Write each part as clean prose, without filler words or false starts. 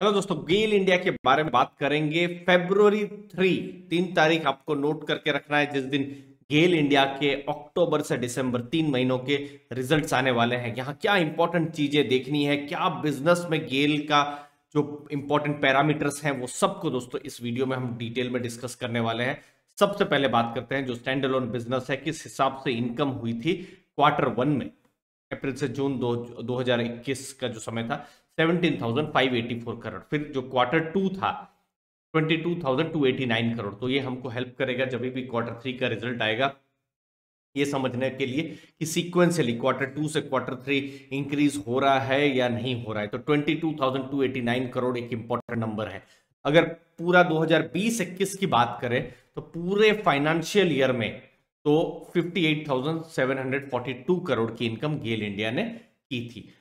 Hello दोस्तों, गेल India के बारे में बात करेंगे। फेब्रुवरी 3 तारीख आपको नोट करके रखना है, जिस दिन गेल इंडिया के अक्टूबर से दिसंबर 3 महीनों के रिजल्ट्स आने वाले हैं। यहाँ क्या इंपॉर्टेंट चीजें देखनी है, क्या बिजनेस में गेल का जो इंपॉर्टेंट पैरामीटर्स हैं वो सबको दोस्तों इस वीडियो में हम डिटेल में डिस्कस करने वाले हैं। सबसे पहले बात करते हैं जो स्टैंड अलोन बिजनेस है, किस हिसाब से इनकम हुई थी Q1 में, अप्रैल से जून 2021 का जो समय था 17,584 करोड़। फिर जो Q2 था 22,289 करोड़। तो ये हमको हेल्प करेगा जब भी Q3 का रिजल्ट आएगा ये समझने के लिए कि सीक्वेंशियली Q2 से Q3 इंक्रीज हो रहा है या नहीं हो रहा है। तो 22,289 करोड़ एक इंपॉर्टेंट नंबर है। अगर पूरा 2020-21 की बात करें तो पूरे फाइनेंशियल ईयर में तो 58,742 करोड़ की इनकम गेल इंडिया ने की थी।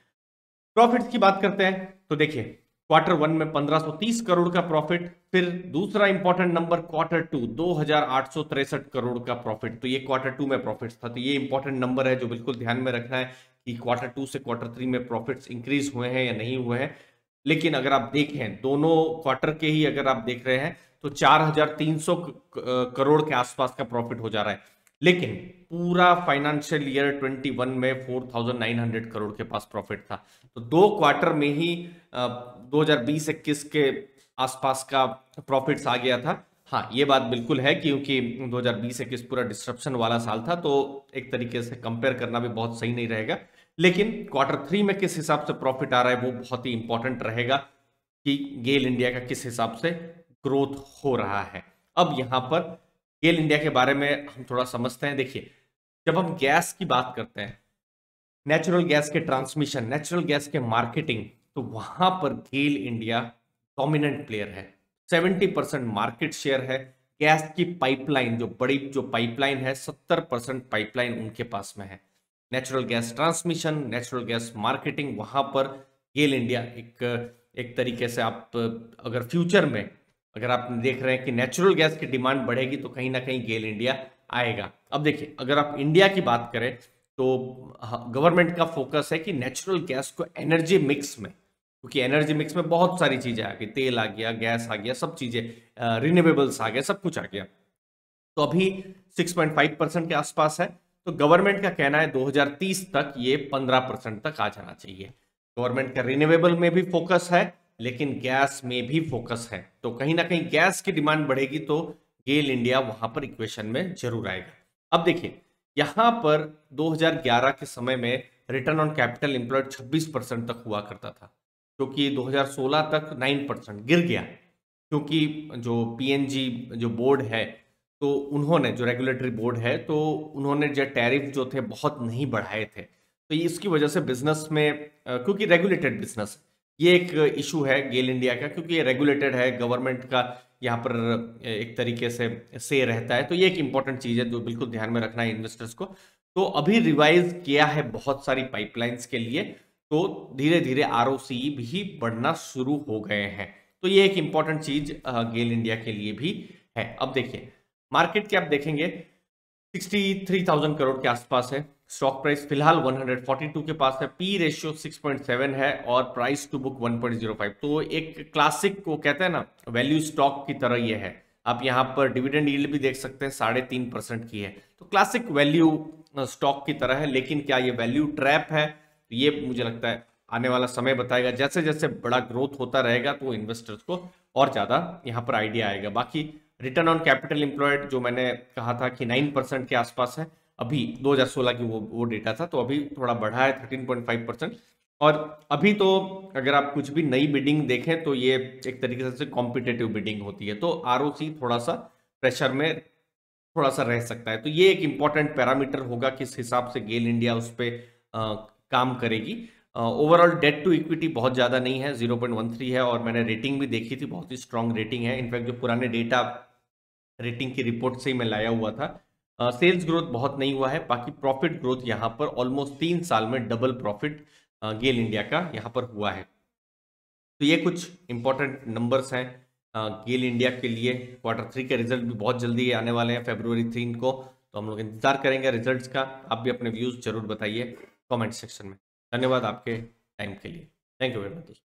प्रॉफिट्स की बात करते हैं तो देखिए Q1 में 1530 करोड़ का प्रॉफिट। फिर दूसरा इंपॉर्टेंट नंबर Q2 2863 करोड़ का प्रॉफिट। तो ये Q2 में प्रॉफिट्स था, तो ये इंपॉर्टेंट नंबर है जो बिल्कुल ध्यान में रखना है कि Q2 से Q3 में प्रॉफिट्स इंक्रीज हुए हैं या नहीं हुए हैं। लेकिन अगर आप देखें दोनों क्वार्टर के ही अगर आप देख रहे हैं तो 4300 करोड़ के आसपास का प्रॉफिट हो जा रहा है। लेकिन पूरा फाइनेंशियल ईयर 21 में 4900 करोड़ के पास प्रॉफिट था। तो दो क्वार्टर में ही 2020-21 के आसपास का प्रॉफिट्स आ गया था। हाँ, ये बात बिल्कुल है क्योंकि 2020-21 पूरा डिस्ट्रप्शन वाला साल था, तो एक तरीके से कंपेयर करना भी बहुत सही नहीं रहेगा। लेकिन Q3 में किस हिसाब से प्रॉफिट आ रहा है वो बहुत ही इंपॉर्टेंट रहेगा कि गेल इंडिया का किस हिसाब से ग्रोथ हो रहा है। अब यहां पर गेल इंडिया के बारे में हम थोड़ा समझते हैं। देखिए, जब हम गैस की बात करते हैं, नेचुरल गैस के ट्रांसमिशन, नेचुरल गैस के मार्केटिंग, तो वहां पर गेल इंडिया डोमिनेंट प्लेयर है। 70% मार्केट शेयर है। गैस की पाइपलाइन, जो बड़ी जो पाइपलाइन है, 70% पाइपलाइन उनके पास में है। Natural gas transmission, natural gas marketing, वहां पर गेल इंडिया एक एक तरीके से आप अगर फ्यूचर में अगर आप देख रहे हैं कि नेचुरल गैस की डिमांड बढ़ेगी तो कहीं ना कहीं गेल इंडिया आएगा। अब देखिए, अगर आप इंडिया की बात करें तो गवर्नमेंट का फोकस है कि नेचुरल गैस को एनर्जी मिक्स में, क्योंकि एनर्जी मिक्स में बहुत सारी चीजें आ गई, तेल आ गया, गैस आ गया, सब चीजें, रिन्यूएबल्स आ गया, सब कुछ आ गया। तो अभी 6.5% के आसपास है। तो गवर्नमेंट का कहना है 2030 तक ये 15% तक आ जाना चाहिए। गवर्नमेंट का रिन्यूएबल में भी फोकस है, लेकिन गैस में भी फोकस है। तो कहीं ना कहीं गैस की डिमांड बढ़ेगी तो गेल इंडिया वहां पर इक्वेशन में जरूर आएगा। अब देखिए, यहां पर 2011 के समय में रिटर्न ऑन कैपिटल एम्प्लॉयड 26% तक हुआ करता था, क्योंकि 2016 तक 9% गिर गया, क्योंकि जो पीएनजी जो बोर्ड है, तो उन्होंने जो रेगुलेटरी बोर्ड है, तो उन्होंने जो टैरिफ जो थे बहुत नहीं बढ़ाए थे। तो ये इसकी वजह से बिजनेस में क्योंकि रेगुलेटेड बिजनेस, ये एक इशू है गेल इंडिया का, क्योंकि ये रेगुलेटेड है, गवर्नमेंट का यहाँ पर एक तरीके से रहता है। तो ये एक इंपॉर्टेंट चीज है जो बिल्कुल ध्यान में रखना है इन्वेस्टर्स को। तो अभी रिवाइज किया है बहुत सारी पाइपलाइंस के लिए, तो धीरे धीरे आरओसी भी बढ़ना शुरू हो गए हैं। तो ये एक इंपॉर्टेंट चीज गेल इंडिया के लिए भी है। अब देखिए, मार्केट कैप देखेंगे 63,000 करोड़ के आसपास है। स्टॉक प्राइस फिलहाल 142 के पास है। पी रेशियो 6.7 है और प्राइस टू बुक 1.05। तो एक क्लासिक को कहते हैं ना, वैल्यू स्टॉक की तरह ये है। आप यहाँ पर डिविडेंड यील्ड भी देख सकते हैं, 3.5% की है। तो क्लासिक वैल्यू स्टॉक की तरह है। लेकिन क्या ये वैल्यू ट्रैप है, तो ये मुझे लगता है आने वाला समय बताएगा। जैसे जैसे बड़ा ग्रोथ होता रहेगा तो इन्वेस्टर्स को और ज्यादा यहाँ पर आइडिया आएगा। बाकी रिटर्न ऑन कैपिटल एम्प्लॉयड जो मैंने कहा था कि 9% के आसपास है, अभी 2016 की वो डेटा था, तो अभी थोड़ा बढ़ा है 13.5%। और अभी तो अगर आप कुछ भी नई बिडिंग देखें तो ये एक तरीके से कॉम्पिटेटिव बिडिंग होती है, तो आरओसी थोड़ा सा प्रेशर में थोड़ा सा रह सकता है। तो ये एक इंपॉर्टेंट पैरामीटर होगा किस हिसाब से गेल इंडिया उस पर काम करेगी। ओवरऑल डेट टू इक्विटी बहुत ज्यादा नहीं है, 0.13 है। और मैंने रेटिंग भी देखी थी, बहुत ही स्ट्रांग रेटिंग है। इनफैक्ट जो पुराने डेटा रेटिंग की रिपोर्ट से ही मैं लाया हुआ था। सेल्स ग्रोथ बहुत नहीं हुआ है, बाकी प्रॉफिट ग्रोथ यहाँ पर ऑलमोस्ट 3 साल में डबल प्रॉफिट गेल इंडिया का यहाँ पर हुआ है। तो ये कुछ इंपॉर्टेंट नंबर्स हैं गेल इंडिया के लिए। Q3 के रिजल्ट भी बहुत जल्दी आने वाले हैं, February 3 को। तो हम लोग इंतजार करेंगे रिजल्ट्स का। आप भी अपने व्यूज जरूर बताइए कमेंट सेक्शन में। धन्यवाद आपके टाइम के लिए। Thank you very much.